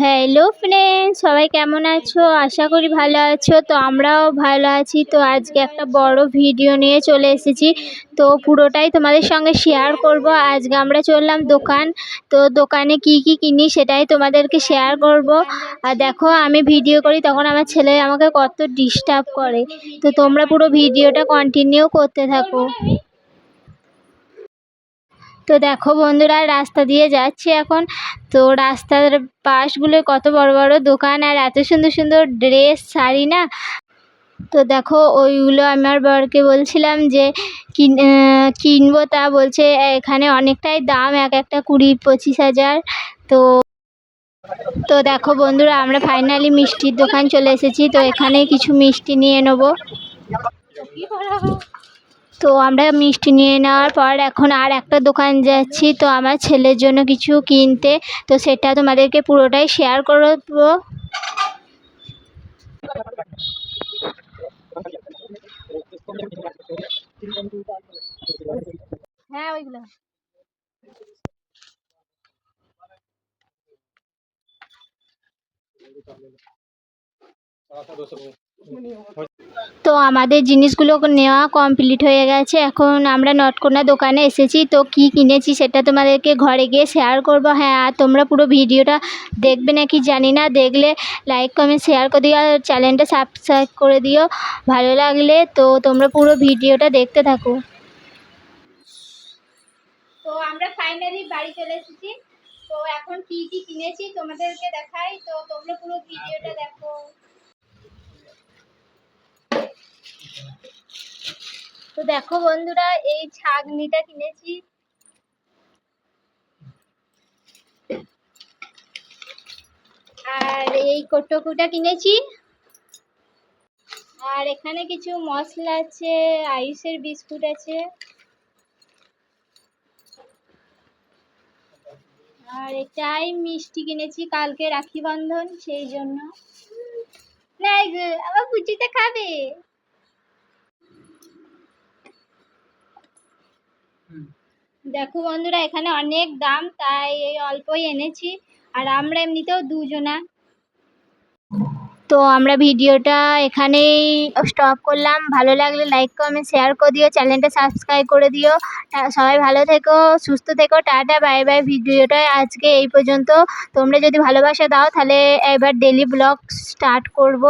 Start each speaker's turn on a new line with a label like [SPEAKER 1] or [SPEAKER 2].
[SPEAKER 1] Hello friends, সবাই কেমন আছো? আশা করি ভালো আছো। তো আমরাও ভালো আছি। তো আজকে একটা বড় ভিডিও নিয়ে চলে এসেছি। তো পুরোটাই তোমাদের সঙ্গে শেয়ার করব। আজকে আমরা চললাম দোকান। তো দোকানে কি কি কিনি সেটাই তোমাদেরকে শেয়ার করব। আর দেখো, আমি ভিডিও করি তখন আমার ছেলে আমাকে কত ডিস্টার্ব করে। তো তোমরা পুরো ভিডিওটা কন্টিনিউ করতে থাকো। তো দেখো বন্ধুরা, রাস্তা দিয়ে যাচ্ছি এখন। তো রাস্তার পাশগুলো কত বড় বড় দোকান, আর এত সুন্দর সুন্দর ড্রেস, শাড়ি না। তো দেখো, ওইগুলো আমার বরকে বলছিলাম যে কিনবো। তা বলছে এখানে অনেকটাই দাম, এক একটা 20-25 হাজার। তো তো দেখো বন্ধুরা, আমরা ফাইনালি মিষ্টির দোকান চলে এসেছি। তো এখানে কিছু মিষ্টি নিয়ে নেবো। তো আমরা মিষ্টি নিয়ে নেওয়ার পর এখন আর একটা দোকান যাচ্ছি, তো আমার ছেলের জন্য কিছু কিনতে। তো সেটা তোমাদেরকে পুরোটাই শেয়ার করবো। হ্যাঁ, ওইগুলো। তো আমাদের জিনিসগুলো নেওয়া কমপ্লিট হয়ে গেছে। এখন আমরা নটকোনা দোকানে এসেছি। তো কি কিনেছি সেটা তোমাদেরকে ঘরে গিয়ে শেয়ার করব। হ্যাঁ, আর তোমরা পুরো ভিডিওটা দেখবে নাকি জানি না। দেখলে লাইক কমেন্ট শেয়ার করে দিও, আর চ্যানেলটা সাবস্ক্রাইব করে দিও ভালো লাগলে। তো তোমরা পুরো ভিডিওটা দেখতে থাকো। তো আমরা ফাইনালি বাড়ি চলে এসেছি। তো এখন কি কি কিনেছি তোমাদেরকে দেখাই। তো তোমরা পুরো ভিডিওটা দেখো। তো দেখো বন্ধুরা, এই ছাগনিটা কিনেছি। আর এই কটকুটা কিনেছি। আর এখানে কিছু মশলা আছে, আইসের বিস্কুট আছে। আর এটাই মিষ্টি কিনেছি, কালকে রাখি বন্ধন সেই জন্য। না গো, আমার পুচিটা খাবে। দেখো বন্ধুরা, এখানে অনেক দাম, তাই এই অল্পই এনেছি। আর আমরা এমনিতেও দুজনা। তো আমরা ভিডিওটা এখানেই স্টপ করলাম। ভালো লাগলে লাইক কমেন্ট শেয়ার করে দিও, চ্যানেলটা সাবস্ক্রাইব করে দিও। সবাই ভালো থেকো, সুস্থ থেকো, টাটা বাই বাই। ভিডিওটা আজকে এই পর্যন্ত। তোমরা যদি ভালোবাসা দাও তাহলে এবার ডেলি ব্লগ স্টার্ট করব।